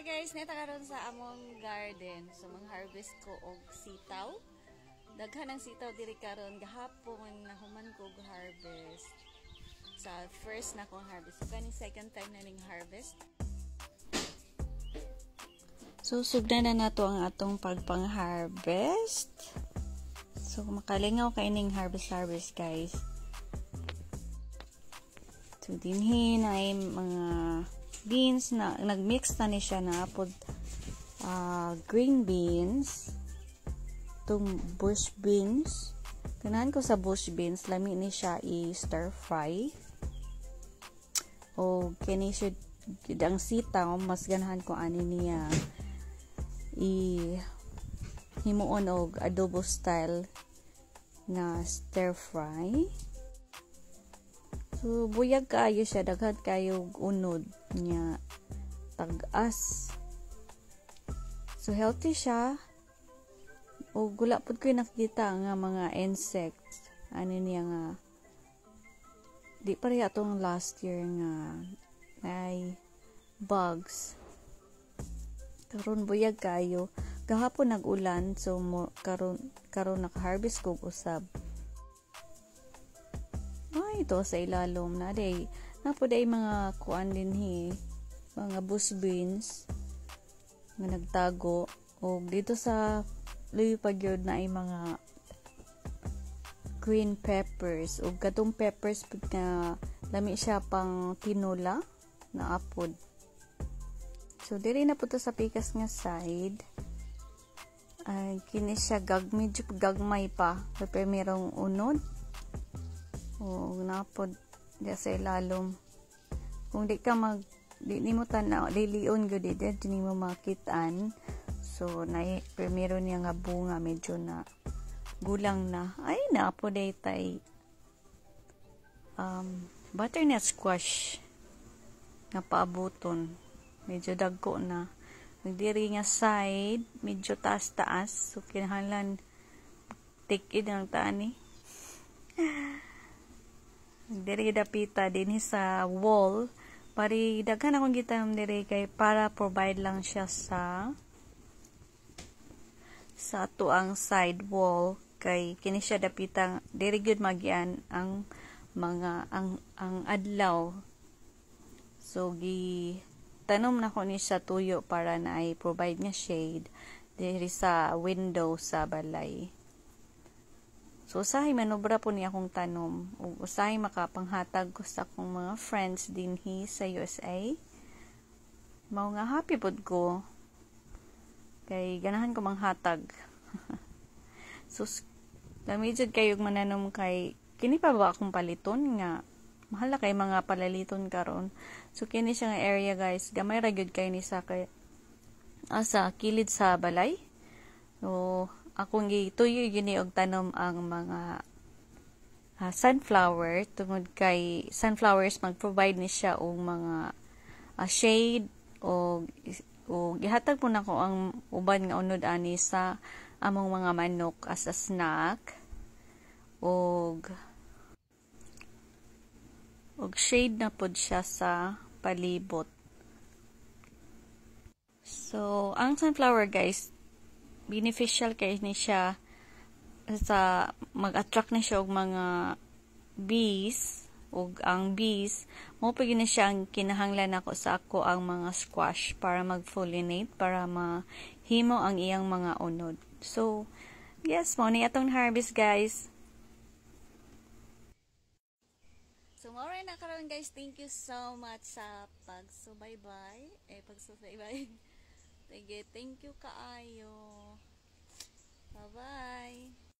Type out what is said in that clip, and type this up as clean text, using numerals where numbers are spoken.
Hi guys, neta karon sa among garden. So mang-harvest ko og sitaw. Daghan ang sitaw diri karon gahapon nahuman ko og harvest. Sa first na kong harvest. So kani second time na ning harvest. So sugdan na nato ang atong pagpang-harvest. So makalingaw kay ning harvest guys. So dinhi na ay mga beans na nagmix na ni siya na pod green beans, itong bush beans. Ganahan ko sa bush beans, lami ni siya i-stir fry. O kini siya ang sitaw, mas ganahan ko ani niya himuon og adobo style na stir fry. So buyag kaayo siya, daghan kayo unod niya tag-as. So healthy siya. O gula pud ko nakita nga mga insects. Ano niya nga di pareha atong last year nga ay bugs. Karon buyag kayo. Gahapon nag-ulan so karon naka-harvest ko usab. Ito sa ilalom na day napoday mga kuan dinhi, mga bush beans nga nagtago. O dito sa luyupag yun na ay mga green peppers o katong peppers na lami siya pang tinola na apod. So diri na po to sa pikas nga side ay kini siya medyo gagmay pa pero merong unod. O napod diya sa ilalom. Kung di ka di mo tanaw lilion gyud di mo makitaan. So primero niya nga bunga medyo na gulang na. Ay napod tay butternut squash nga paabuton. Medyo dagko na. Nagdiri nga side medyo taas-taas. So kinahanglan tikid ang tani. Diri dapita dinhi sa wall pari daghan akong gitam diri kay para provide lang siya sa tuang side wall kay kini siya dapita diri gyud magian ang mga ang adlaw. So tanom na ko ni sa tuyo para na ay provide nga shade diri sa window sa balay. So, usahay manobra po niya akong tanom. Usahay makapanghatag ko sa akong mga friends dinhi sa USA. Mao nga happy pod ko. Kay ganahan ko manghatag. So, lamijud kayog mananom kay kini pa ba akong paliton nga mahal na kay mga palaliton karon. So, kini siya nga area guys. Gamay ra gyud kay ni sa sa kilid sa balay. So, akong gituyo gini og tanom ang mga sunflower tungod kay sunflowers mag-provide ni siya og mga shade o gihatag po nako ang uban nga unod ani sa among mga manok as a snack og shade na pod siya sa palibot. So ang sunflower guys beneficial kay ni siya sa mag-attract na siya og mga bees ug ang bees mo pag ni siya ang kinahanglan nako sa ako ang mga squash para mag-pollinate para mahimo ang iyang mga unod. So yes, mo ni atong harvest guys. So mo rin na karon guys, thank you so much sa pagsubaybay. Sige, thank you kaayo. Bye-bye.